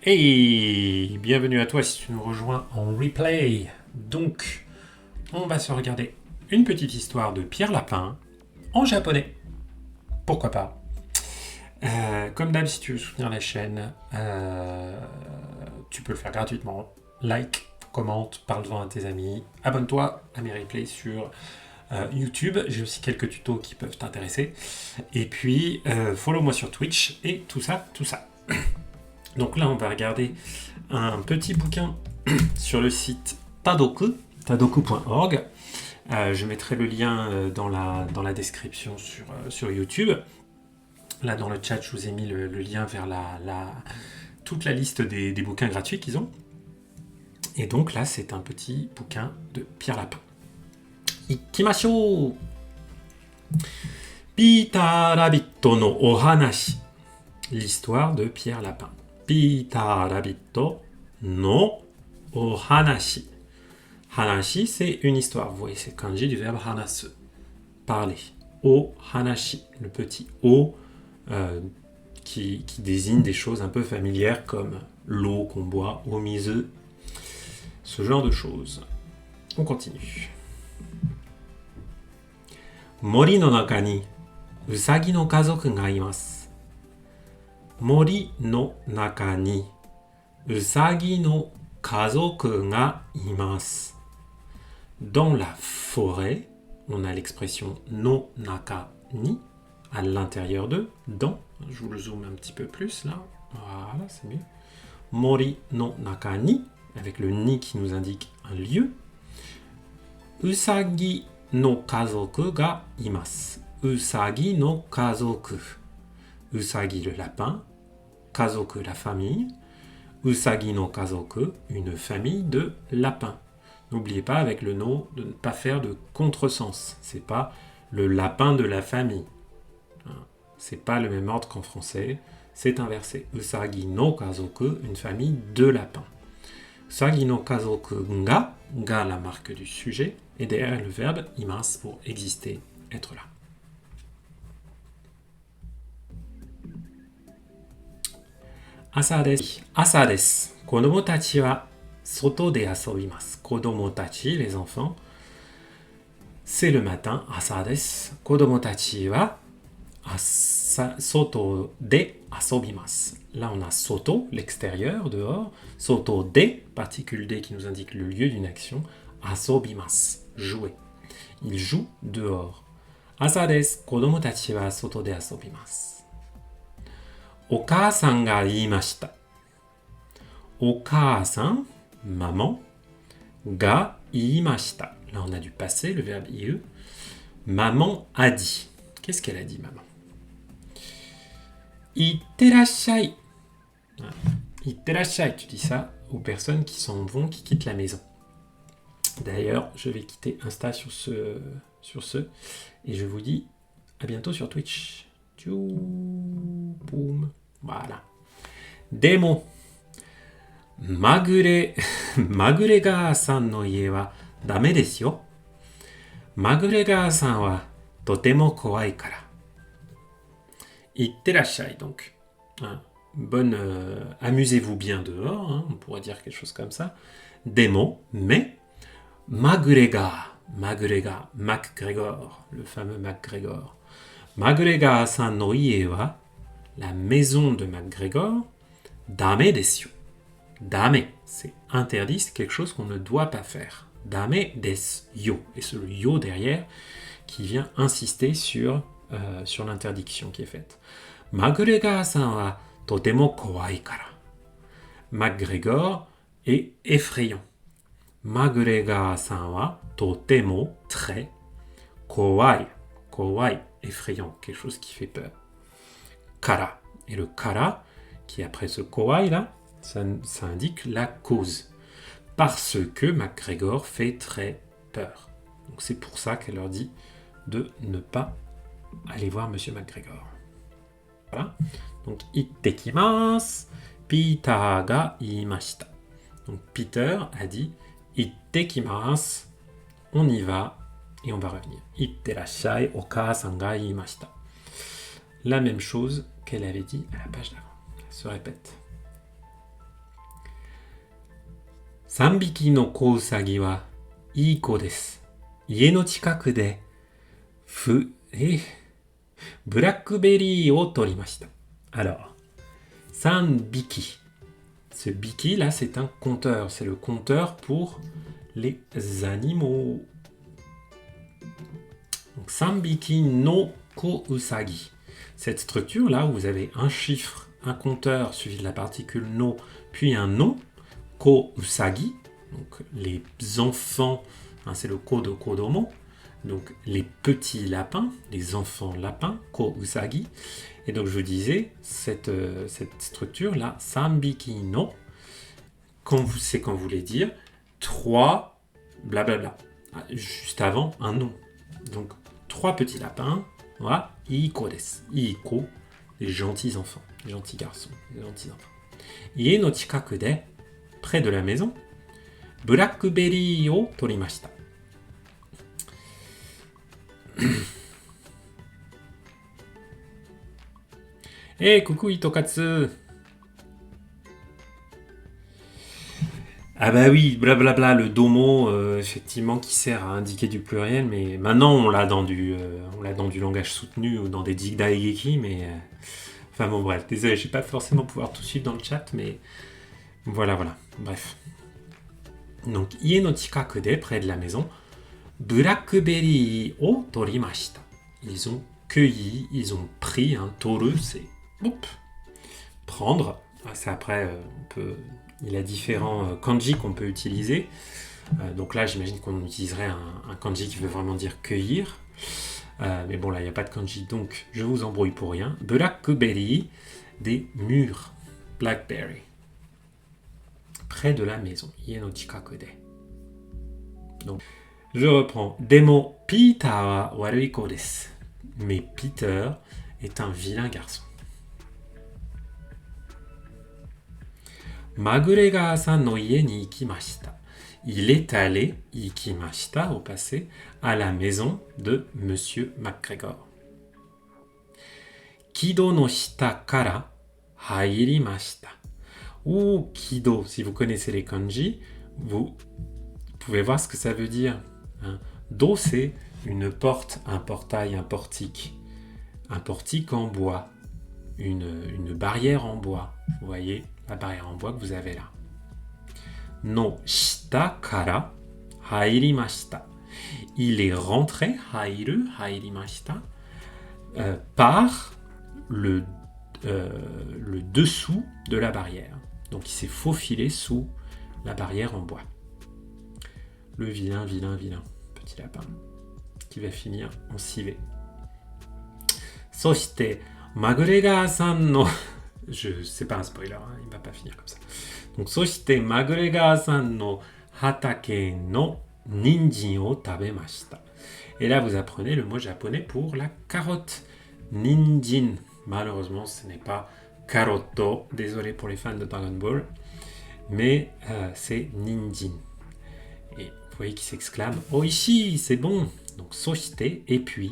Hey, bienvenue à toi si tu nous rejoins en replay. Donc, on va se regarder une petite histoire de Pierre Lapin en japonais. Pourquoi pas. Comme d'hab, si tu veux soutenir la chaîne, tu peux le faire gratuitement. Like, commente, parle-en à tes amis. Abonne-toi à mes replays sur YouTube. J'ai aussi quelques tutos qui peuvent t'intéresser. Et puis, follow-moi sur Twitch et tout ça, tout ça. Donc là, on va regarder un petit bouquin sur le site Tadoku, tadoku.org. Je mettrai le lien dans la description sur YouTube. Là, dans le chat, je vous ai mis le lien vers toute la liste des bouquins gratuits qu'ils ont. Et donc là, c'est un petit bouquin de Pierre Lapin. Ikimashou! Peter Rabbit no Ohanashi. L'histoire de Pierre Lapin. Peter Rabbit no Ohanashi. Hanashi, c'est une histoire. Vous voyez, c'est le kanji du verbe hanasu. Parler. Ohanashi. Le petit O qui désigne des choses un peu familières comme l'eau qu'on boit, omizu. Ce genre de choses. On continue. Mori no naka ni usagi no kazoku ga imasu. Mori no naka ni usagi no kazoku ga imasu. Dans la forêt, on a l'expression no naka ni, à l'intérieur de, dans. Je vous le zoome un petit peu plus là. Voilà, c'est mieux. Mori no naka ni, avec le ni qui nous indique un lieu. Usagi no kazoku ga imasu. Usagi no kazoku. Usagi le lapin. Kazoku la famille. Usagi no kazoku, une famille de lapins. N'oubliez pas avec le no de ne pas faire de contresens. C'est pas le lapin de la famille. C'est pas le même ordre qu'en français. C'est inversé. Usagi no kazoku, une famille de lapins. Usagi no kazoku ga, ga la marque du sujet, et derrière le verbe imasu pour exister, être là. Asa desu. Asa desu. Kodomo tachi wa soto de asobimasu. Kodomo tachi, les enfants. C'est le matin. Asa desu. Kodomo tachi wa soto de asobimasu. Là, on a soto, l'extérieur, dehors. Soto de, particule de qui nous indique le lieu d'une action. Asobimasu, jouer. Il joue dehors. Asa desu. Kodomo tachi wa soto de asobimasu. Okaa-san ga iimashita. Okaa-san, maman, ga iimashita. Là, on a du passé, le verbe ie. Maman a dit. Qu'est-ce qu'elle a dit, maman? Itterashai. Itterashai, tu dis ça aux personnes qui s'en vont, qui quittent la maison. D'ailleurs, je vais quitter Insta sur ce et je vous dis à bientôt sur Twitch. Tchou, boum. Voilà. Demo. Maguregar-san no ie wa dame desu yo. Maguregar-san wa totemo kowai kara. Itterashai donc. Bonne. Amusez-vous bien dehors, on pourrait dire quelque chose comme ça. Demo, mais. Maguregar. Maguregar. MacGregor. Le fameux MacGregor. Maguregar-san no ie wa, la maison de MacGregor, dame desu. Dame, c'est interdit, c'est quelque chose qu'on ne doit pas faire. Dame desu yo. Et c'est le yo derrière qui vient insister sur l'interdiction qui est faite. MacGregor-san wa totemo kowai kara. MacGregor est effrayant. MacGregor-san wa totemo, très, kowai. Kowai, effrayant, quelque chose qui fait peur. Kara. Et le kara, qui après ce kowai là, ça indique la cause. Parce que MacGregor fait très peur. Donc c'est pour ça qu'elle leur dit de ne pas aller voir Monsieur MacGregor. Voilà. Donc ittekimasu. Peter ga iimashita. Donc Peter a dit ittekimasu. On y va. Et on va revenir. Itterashai okaa-san ga iimashita. La même chose qu'elle avait dit à la page d'avant. Elle se répète. 3匹の子ウサギはいい子です。家の近くでブラックベリーを取りました。Alors, 3匹. Ce biki là, c'est un compteur. C'est le compteur pour les animaux. Donc, 3匹の子ウサギ. Cette structure là, où vous avez un chiffre, un compteur suivi de la particule no, puis un nom, ko usagi, donc les enfants, hein, c'est le ko de kodomo, donc les petits lapins, les enfants lapins, ko usagi. Et donc je vous disais, cette structure là, sambiki no, c'est quand vous voulez dire 3 blablabla, juste avant un nom. Donc 3 petits lapins, voilà, iiko desu, iiko, les gentils enfants, les gentils garçons, les gentils enfants. Ie no chikaku de, près de la maison, blackberry o torimashita. Eh, coucou Itokatsu. Ah bah oui, blablabla, le domo, effectivement, qui sert à indiquer du pluriel, mais maintenant on l'a dans du langage soutenu ou dans des Jigdaigeki, mais... Enfin bon, bref, désolé, je vais pas forcément pouvoir tout suivre dans le chat, mais... Voilà, bref. Donc, ie no chikaku de, près de la maison, blackberry o torimashita. Ils ont cueilli, ils ont pris, hein, toru, c'est... prendre. C'est après, il y a différents kanji qu'on peut utiliser. Donc là, j'imagine qu'on utiliserait un kanji qui veut vraiment dire cueillir. Mais bon, là, il n'y a pas de kanji, donc je vous embrouille pour rien. Blackberry, des mûres. Blackberry. Près de la maison. Ie no chikaku de. Donc, je reprends. Demo, Peter wa warui ko desu. Mais Peter est un vilain garçon. Maguregar-san no ie ni ikimashita. Il est allé, ikimashita au passé, à la maison de Monsieur McGregor. Kido no shita kara hairimashita. Ou kido, si vous connaissez les kanji, vous pouvez voir ce que ça veut dire. Hein. Do, c'est une porte, un portail, un portique. Un portique en bois. Une barrière en bois. Vous voyez la barrière en bois que vous avez là. No shita kara hairimashita. Il est rentré, hairu, hairimashita, par le dessous de la barrière. Donc il s'est faufilé sous la barrière en bois. Le vilain petit lapin qui va finir en civet. Soshite Maguregar-san no... C'est pas un spoiler, hein, il va pas finir comme ça. Donc, soshite Maguregar-san no hatake no ninjin o tabemashita. Et là, vous apprenez le mot japonais pour la carotte. Ninjin. Malheureusement, ce n'est pas karoto. Désolé pour les fans de Dragon Ball. Mais c'est ninjin. Et vous voyez qu'il s'exclame Oishi, c'est bon. Donc, soshite, et puis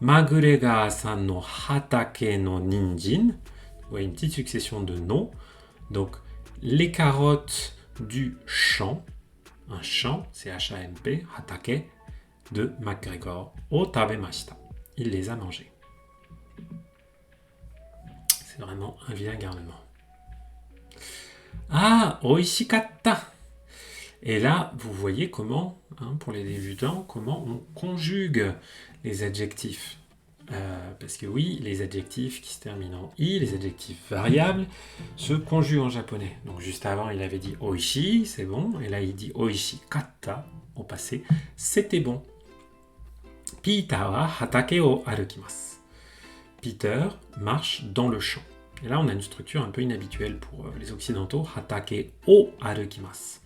Maguregar-san no hatake no ninjin. Vous voyez une petite succession de noms. Donc, les carottes du champ. Un champ, c'est H-A-M-P, hatake, de McGregor. O tabemashita. Il les a mangées. C'est vraiment un vilain garnement. Ah, oishikatta. Et là, vous voyez comment, hein, pour les débutants, comment on conjugue les adjectifs. Parce que oui, les adjectifs qui se terminent en i, les adjectifs variables, se conjuguent en japonais. Donc juste avant, il avait dit oishi, c'est bon. Et là, il dit oishikatta au passé, c'était bon. Peter wa hatake o arukimasu. Peter marche dans le champ. Et là, on a une structure un peu inhabituelle pour les occidentaux. Hatake o arukimasu.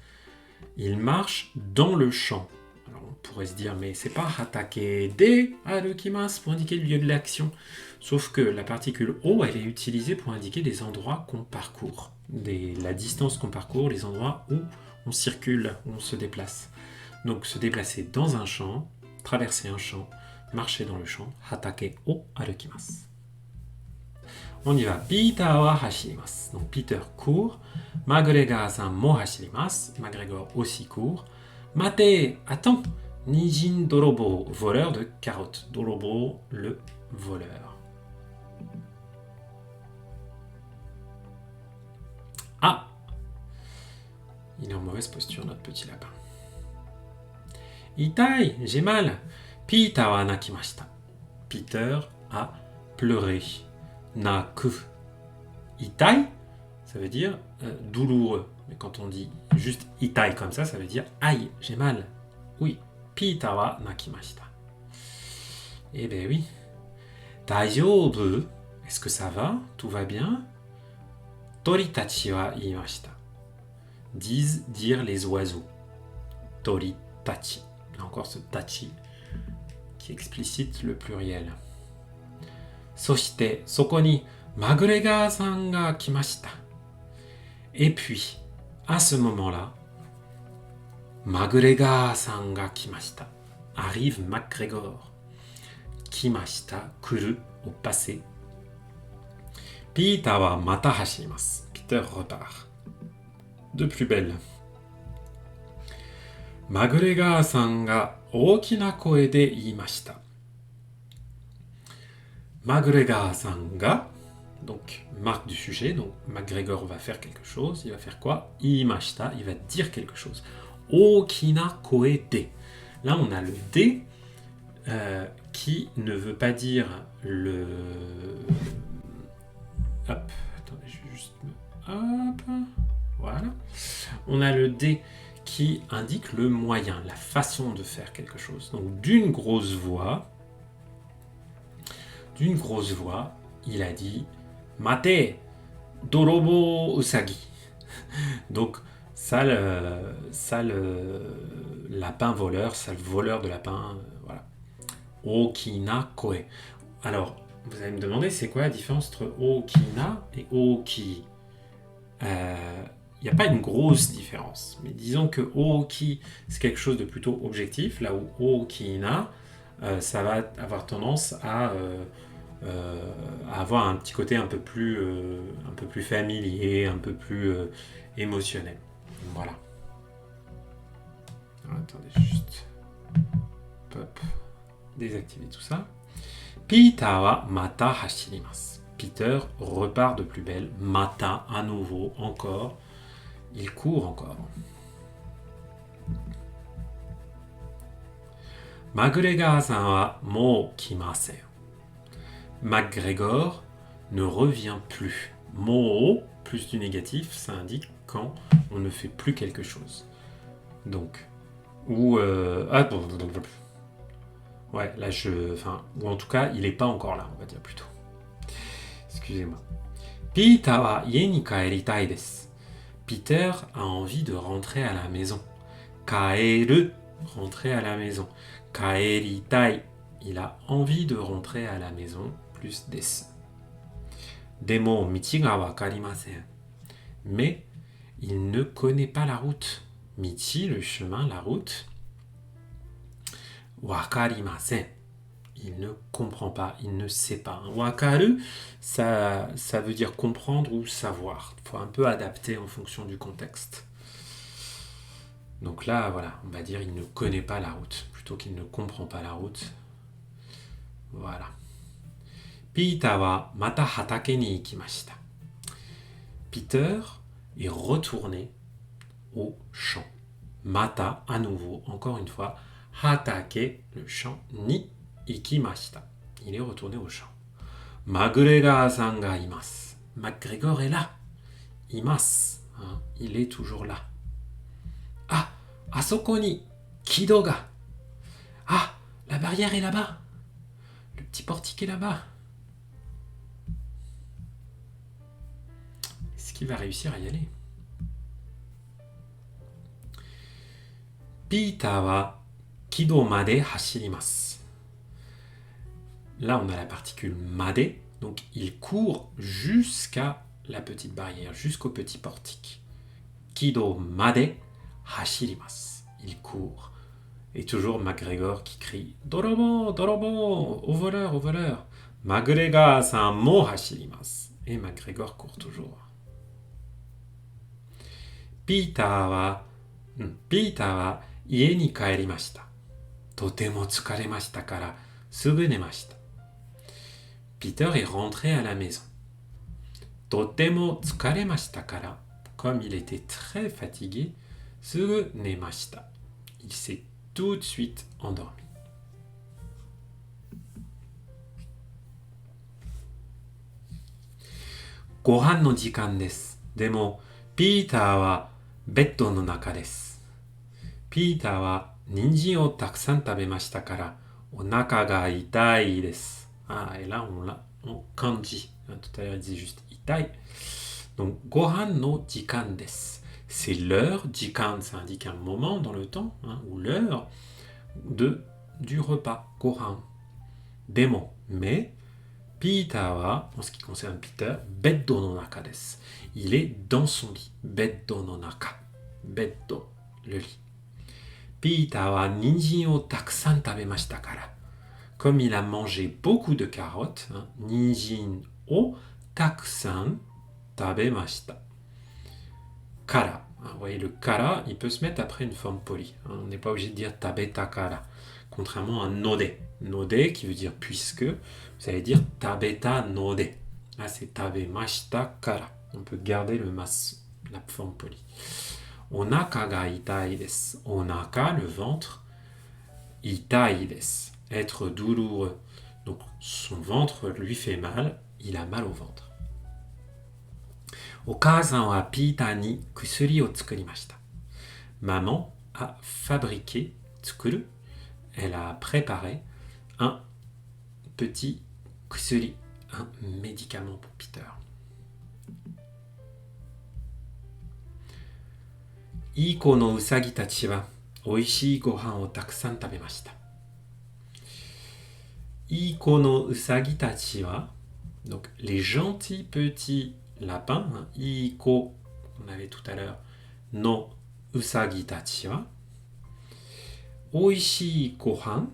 Il marche dans le champ. Alors, on pourrait se dire, mais c'est pas hatake de arukimasu pour indiquer le lieu de l'action. Sauf que la particule o, elle est utilisée pour indiquer les endroits qu'on parcourt. La distance qu'on parcourt, les endroits où on circule, où on se déplace. Donc, se déplacer dans un champ, traverser un champ, marcher dans le champ, hatake o arukimasu. On y va. Peter wa hashirimasu. Donc, Peter court. McGregor-san mo hashirimasu. McGregor aussi court. Mate, attends. Nijin dorobo, voleur de carottes. Dorobo, le voleur. Ah, il est en mauvaise posture, notre petit lapin. Itai, j'ai mal. Peter wa nakimashita. Peter a pleuré. Naku. Itai, ça veut dire douloureux. Mais quand on dit juste itai comme ça veut dire aïe, j'ai mal. Oui, Peter wa nakimashita. Eh ben oui. Daijoubu, est-ce que ça va? Tout va bien? Toritachi wa iimashita. Dire les oiseaux. Toritachi. Là encore ce tachi qui explicite le pluriel. Soshite, soko ni McGregor-san ga kimashita. Et puis, à ce moment-là, McGregor-san ga kimashita. Arrive McGregor. Kimashita, kuru, au passé. Peter wa mata hashirimasu. Peter repart. De plus belle. McGregor-san ga ookina koe de iimashita. McGregor-san ga, donc marque du sujet, donc McGregor va faire quelque chose, il va faire quoi? Iimashita, il va dire quelque chose. Ookina koe de. Là on a le de qui ne veut pas dire le... Hop, attendez, je vais juste... Hop, voilà. On a le D qui indique le moyen, la façon de faire quelque chose. Donc d'une grosse voix, il a dit « Mate, dorobo usagi ». Donc ça le lapin voleur, ça le voleur de lapin, voilà. Okina koe. Alors, vous allez me demander, c'est quoi la différence entre okina et oki? Il n'y a pas une grosse différence, mais disons que oki, c'est quelque chose de plutôt objectif, là où okina, ça va avoir tendance à avoir un petit côté un peu plus familier, un peu plus émotionnel. Voilà. Alors, attendez, juste hop, désactiver tout ça. Peter wa mata hashirimasu. Peter repart de plus belle. Mata, à nouveau, encore. Il court encore. McGregor-san wa mou kimasen. McGregor ne revient plus. Mo, plus du négatif, ça indique quand on ne fait plus quelque chose. Donc, ou... ouais, là ou en tout cas, il n'est pas encore là, on va dire plutôt. Excusez-moi. Peter wa ie ni kaeritai desu. Peter a envie de rentrer à la maison. Kaeru, rentrer à la maison. Kaeritai, il a envie de rentrer à la maison, plus desu. Demo michi ga wakarimasen. Mais il ne connaît pas la route. Michi, le chemin, la route. Wakarimasen. Il ne comprend pas, il ne sait pas. Wakaru, ça veut dire comprendre ou savoir. Il faut un peu adapter en fonction du contexte. Donc là, voilà, on va dire il ne connaît pas la route, plutôt qu'il ne comprend pas la route. Voilà. Peter wa mata hatake ni ikimashita. Peter est retourné au champ. Mata, à nouveau, encore une fois, hatake, le champ, ni ikimashita. Il est retourné au champ. McGregor-san ga imasu. McGregor est là. Imasu. Hein, il est toujours là. Ah, asoko ni kido ga. Ah, la barrière est là-bas. Le petit portique est là-bas. Est-ce qu'il va réussir à y aller? Peter wa kido made hashirimasu. Là, on a la particule made, donc il court jusqu'à la petite barrière, jusqu'au petit portique. Kido made hashirimasu. Il court. Et toujours McGregor qui crie « Dorobo, dorobo, au voleur, au voleur !» McGregor-san mo hashirimasu. Et McGregor court toujours. ピーターは、ピーターは家に帰りました。とても疲れましたからすぐ寝ました。Peter est rentré à la maison. とても疲れましたから、comme il était très fatigué, すぐ寝ました。Il s'est tout de suite endormi. ご飯の時間です。でも、ピーターはベッドの中です。ピーターは人参をたくさん食べましたから、お腹が痛いです。Ah, et là, on kanji. Tout à l'heure, il disait juste itai. Donc, gohan no jikan desu. C'est l'heure. Jikan, ça indique un moment dans le temps, ou l'heure du repas. Gohan. Demo. Mais, Peter wa, en ce qui concerne Peter, beddo no naka desu. Il est dans son lit. Beddo no naka. Beddo, le lit. Peter wa ninjin o takusan tabemashita kara. Comme il a mangé beaucoup de carottes, ninjin o takusan tabemashita. Kara. Vous voyez, le kara, il peut se mettre après une forme polie. On n'est pas obligé de dire tabeta kara. Contrairement à node. Node qui veut dire puisque, vous allez dire tabeta node. Là, c'est tabemashita kara. On peut garder le mas, la forme polie. Onaka ga itai desu. Onaka, le ventre. Itai desu. Être douloureux. Donc, son ventre lui fait mal. Il a mal au ventre. Okasan wa Peter ni kusuri o tsukurimashita. Maman a fabriqué, tsukuru, elle a préparé un petit kusuri, un médicament pour Peter. Iko no usagi tachi wa oishii gohan o takusan tabemashita. Iko no usagi tachi wa, donc les gentils petits lapins, Iko, on avait tout à l'heure, no usagi tachi wa, oishii gohan,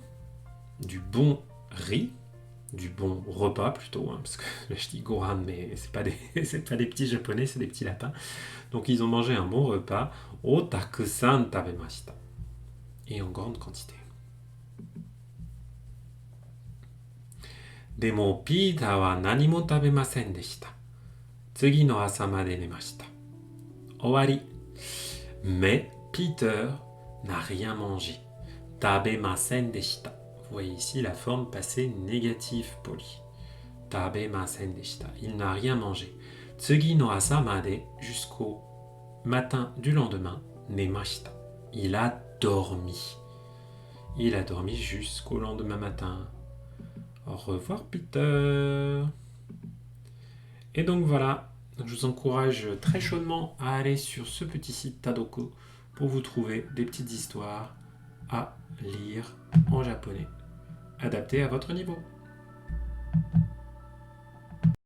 du bon riz, du bon repas plutôt, parce que là je dis gohan, mais c'est pas des petits japonais, c'est des petits lapins. Donc ils ont mangé un bon repas, o takusan tabemashita, et en grande quantité. Demo Peter wa nani mo tabemasen deshita. Tsugi no asa made nemashita. Owari. Mais Peter n'a rien mangé. Tabemasen deshita. Vous voyez ici la forme passée négative polie. Tabemasen deshita. Il n'a rien mangé. Tsugi no asa made, jusqu'au matin du lendemain, nemashita. Il a dormi. Il a dormi jusqu'au lendemain matin. Au revoir Peter. Et donc voilà, je vous encourage très chaudement à aller sur ce petit site Tadoko pour vous trouver des petites histoires à lire en japonais, adaptées à votre niveau.